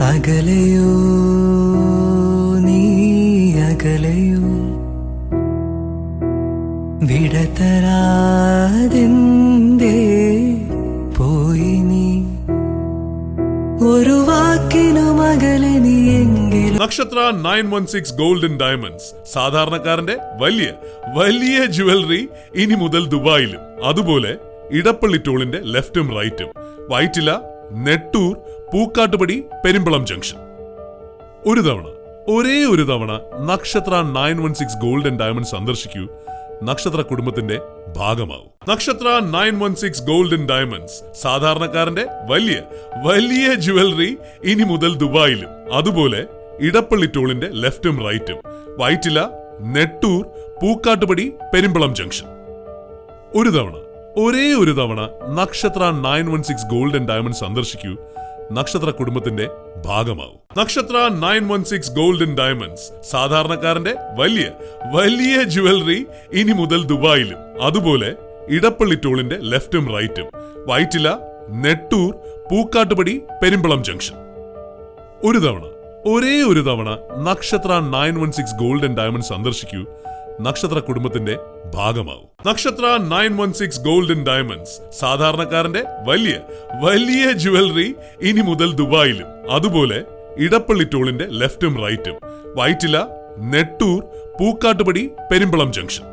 അകലയോ നീ അകലയോ വിടതരാതെന്തേ പോയി നീ ഒരു വാക്കിനും അകലെ നീ എങ്കിലും. നക്ഷത്ര 916 ഗോൾഡൻ ഡയമണ്ട്സ് സാധാരണക്കാരന്റെ വലിയ വലിയ ജുവലറി ഇനി മുതൽ ദുബായിലും. അതുപോലെ ഇടപ്പള്ളി ടോളിന്റെ ലെഫ്റ്റും റൈറ്റും, വൈറ്റില, നെട്ടൂർ, പൂക്കാട്ടുപടി, പെരുമ്പളം ജംഗ്ഷൻ. ഒരു തവണ, ഒരേ ഒരു തവണ നക്ഷത്ര 916 ഗോൾഡൻ ഡയമണ്ട് സന്ദർശിക്കൂ. നക്ഷത്ര കുടുംബത്തിന്റെ ഭാഗമാവും. നക്ഷത്ര 916 ഗോൾഡൻ ഡയമണ്ട്സ് സാധാരണക്കാരന്റെ വലിയ വലിയ ജുവലറി ഇനി മുതൽ ദുബായിലും. അതുപോലെ ഇടപ്പള്ളി ടോളിന്റെ ലെഫ്റ്റും റൈറ്റും, വൈറ്റില, നെട്ടൂർ, പൂക്കാട്ടുപടി, പെരുമ്പളം ജംഗ്ഷൻ. ഒരു തവണ, ഒരേ ഒരു തവണ നക്ഷത്ര 916 ഗോൾഡൻ ഡയമണ്ട് സന്ദർശിക്കൂ. നക്ഷത്ര കുടുംബത്തിന്റെ ഭാഗമാവും. നക്ഷത്ര 916 ഗോൾഡൻ ഡയമണ്ട്സ് സാധാരണക്കാരന്റെ വലിയ വലിയ ജുവലറി ഇനി മുതൽ ദുബായിലും. അതുപോലെ ഇടപ്പള്ളി ടോളിന്റെ ലെഫ്റ്റും റൈറ്റും, വൈറ്റില, നെട്ടൂർ, പൂക്കാട്ടുപടി, പെരുമ്പളം ജംഗ്ഷൻ. ഒരു തവണ, ഒരേ ഒരു തവണ നക്ഷത്ര 916 ഗോൾഡൻ ഡയമണ്ട് സന്ദർശിക്കൂ. നക്ഷത്ര കുടുംബത്തിന്റെ ഭാഗമാവും. നക്ഷത്ര 916 ഗോൾഡൻ ഡയമണ്ട്സ് സാധാരണക്കാരന്റെ വലിയ വലിയ ജുവലറി ഇനി മുതൽ ദുബായിലും. അതുപോലെ ഇടപ്പള്ളി ടോളിന്റെ ലെഫ്റ്റും റൈറ്റും, വൈറ്റില, നെട്ടൂർ, പൂക്കാട്ടുപടി, പെരുമ്പളം ജംഗ്ഷൻ.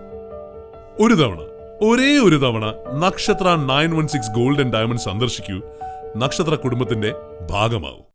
ഒരു തവണ, ഒരേ ഒരു തവണ നക്ഷത്ര 916 ഗോൾഡൻ ഡയമണ്ട് സന്ദർശിക്കൂ. നക്ഷത്ര കുടുംബത്തിന്റെ ഭാഗമാവും.